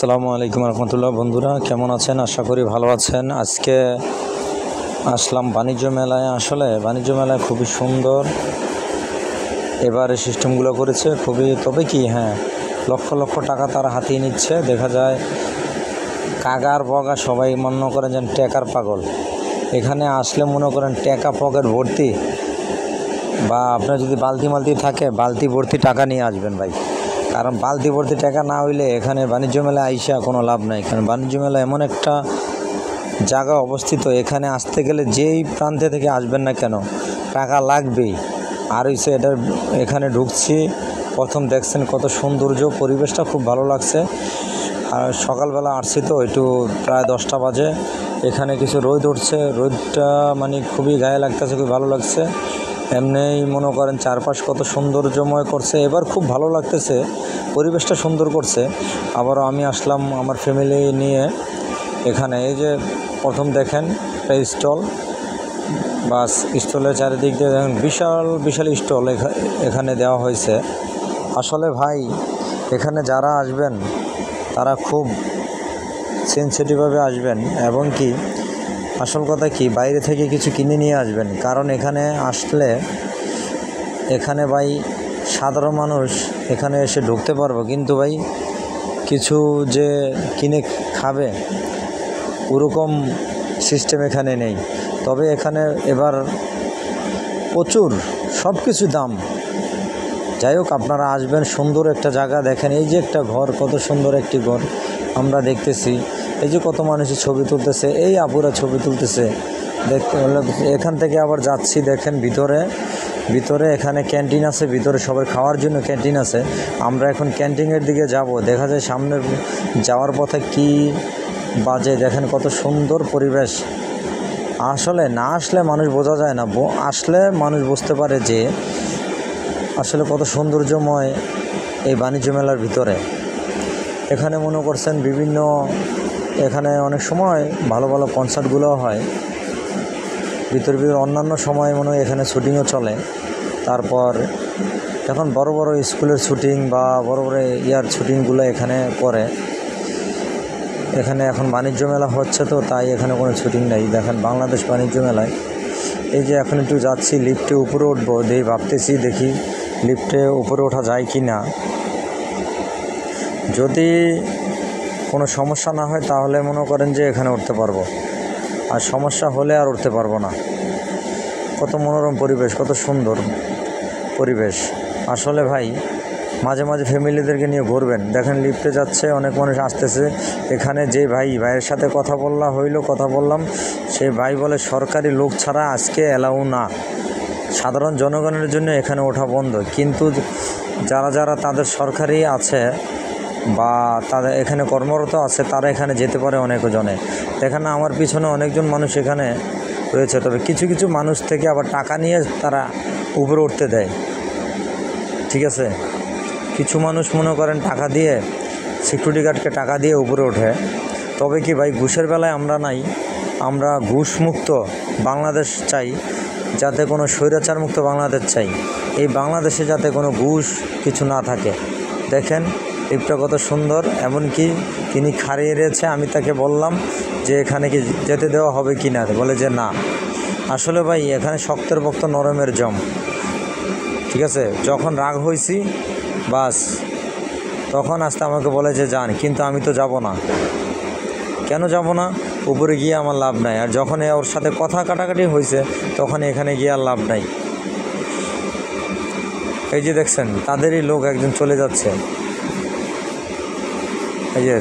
আসসালামু আলাইকুম রহমতুল্লাহ। বন্ধুরা কেমন আছেন? আশা করি ভালো আছেন। আজকে আসলাম বাণিজ্য মেলায়। আসলে বাণিজ্য মেলায় খুবই সুন্দর এবারে সিস্টেমগুলো করেছে খুবই, তবে কি লক্ষ লক্ষ টাকা তারা হাতিয়ে নিচ্ছে। দেখা যায় কাগার বগা সবাই মনে করেন যেন টেকার পাগল। এখানে আসলে মনে করেন টাকা পকেট ভর্তি, বা আপনার যদি বালতি মালতি থাকে বালতি ভর্তি টাকা নিয়ে আসবেন ভাই, কারণ বালতি ভর্তি টাকা না হইলে এখানে বাণিজ্য মেলায় আইসা কোনো লাভ নাই। কারণ বাণিজ্য মেলা এমন একটা জায়গা অবস্থিত, এখানে আসতে গেলে যেই প্রান্তে থেকে আসবেন না কেন টাকা লাগবেই। আর হইছে এখানে ঢুকছি, প্রথম দেখছেন কত সৌন্দর্য, পরিবেশটা খুব ভালো লাগছে। আর সকালবেলা আসছি তো একটু প্রায় 10টা বাজে, এখানে কিছু রোদ উঠছে, রোদটা মানে খুবই গায়ে লাগতেছে, খুব ভালো লাগছে। এমনিই মনে করেন চারপাশ কত সৌন্দর্যময় করছে, এবার খুব ভালো লাগতেছে, পরিবেশটা সুন্দর করছে। আবারও আমি আসলাম আমার ফ্যামিলি নিয়ে এখানে। এই যে প্রথম দেখেন একটা স্টল, বাস স্টলের চারিদিক দিয়ে দেখেন বিশাল বিশাল স্টল এখানে দেওয়া হয়েছে। আসলে ভাই এখানে যারা আসবেন তারা খুব সেন্সিটিভভাবে আসবেন, এবং কি আসল কথা কি বাইরে থেকে কিছু কিনে নিয়ে আসবেন, কারণ এখানে আসলে এখানে ভাই সাধারণ মানুষ এখানে এসে ঢুকতে পারবো, কিন্তু ভাই কিছু যে কিনে খাবে ওরকম সিস্টেম এখানে নেই। তবে এখানে এবার প্রচুর সব কিছু দাম। যাই হোক, আপনারা আসবেন, সুন্দর একটা জায়গা দেখেন। এই যে একটা ঘর, কত সুন্দর একটি ঘর আমরা দেখতেছি। এই যে কত মানুষের ছবি তুলতেছে, এই আপুরা ছবি তুলতেছে দেখতে। এখান থেকে আবার যাচ্ছি, দেখেন ভিতরে এখানে ক্যান্টিন আছে, ভিতরে সবার খাওয়ার জন্য ক্যান্টিন আছে। আমরা এখন ক্যান্টিনের দিকে যাব। দেখা যায় সামনে যাওয়ার পথে কি বাজে, দেখেন কত সুন্দর পরিবেশ। আসলে না আসলে মানুষ বোঝা যায় না, আসলে মানুষ বুঝতে পারে যে আসলে কত সৌন্দর্যময় এই বাণিজ্য মেলার ভিতরে। এখানে মনে করছেন বিভিন্ন, এখানে অনেক সময় ভালো ভালো কনসার্টগুলো হয়, ভিতরে অন্যান্য সময় মনে হয় এখানে শুটিংও চলে। তারপর এখন বড় বড় স্কুলের শুটিং বা বড় বড় শুটিংগুলো এখানে করে। এখানে এখন বাণিজ্য মেলা হচ্ছে তো তাই এখানে কোনো শুটিং নেই। দেখেন বাংলাদেশ বাণিজ্য মেলায়। এই যে এখন একটু যাচ্ছি, লিফটে উপরে উঠবো, ভাবতেছি দেখি লিফটে উপরে ওঠা যায় কি না। যদি কোনো সমস্যা না হয় তাহলে মনে করেন যে এখানে উঠতে পারবো, আর সমস্যা হলে আর উঠতে পারবো না। কত মনোরম পরিবেশ, কত সুন্দর পরিবেশ। আসলে ভাই মাঝে মাঝে ফ্যামিলিদেরকে নিয়ে ঘুরবেন। দেখেন লিফটে যাচ্ছে, অনেক মানুষ আসতেছে। এখানে যে ভাইয়ের সাথে কথা বললাম, সেই ভাই বলে সরকারি লোক ছাড়া আজকে অ্যালাউ না, সাধারণ জনগণের জন্য এখানে ওঠা বন্ধ। কিন্তু যারা তাদের সরকারি আছে বা তাদের এখানে কর্মরত আছে তারা এখানে যেতে পারে অনেকজনে। এখানে আমার পিছনে অনেকজন মানুষ এখানে রয়েছে। তবে কিছু কিছু মানুষ থেকে আবার টাকা নিয়ে তারা উপরে উঠতে দেয়, ঠিক আছে। কিছু মানুষ মনে করেন টাকা দিয়ে, সিকিউরিটি গার্ডকে টাকা দিয়ে উপরে ওঠে। তবে কি ভাই ঘুষের বেলায় আমরা নাই, আমরা ঘুষমুক্ত বাংলাদেশ চাই, যাতে কোনো স্বৈরাচার মুক্ত বাংলাদেশ চাই। এই বাংলাদেশে যাতে কোনো ঘুষ কিছু না থাকে। দেখেন লিফটটা কত সুন্দর, এমনকি তিনি খাড়িয়ে রয়েছে। আমি তাকে বললাম যে এখানে কি যেতে দেওয়া হবে কি না, বলে যে না। আসলে ভাই এখানে শক্তের পক্ত নরমের জম, ঠিক আছে। যখন রাগ হয়েছি বাস তখন আসতে আমাকে বলে যে যান, কিন্তু আমি তো যাব না। কেন যাব না? উপরে গিয়ে আমার লাভ নাই। আর যখন ওর সাথে কথা কাটাকাটি হয়েছে তখন এখানে গিয়ে আর লাভ নাই। এই যে দেখছেন তাদেরই লোক একজন চলে যাচ্ছে, এই যে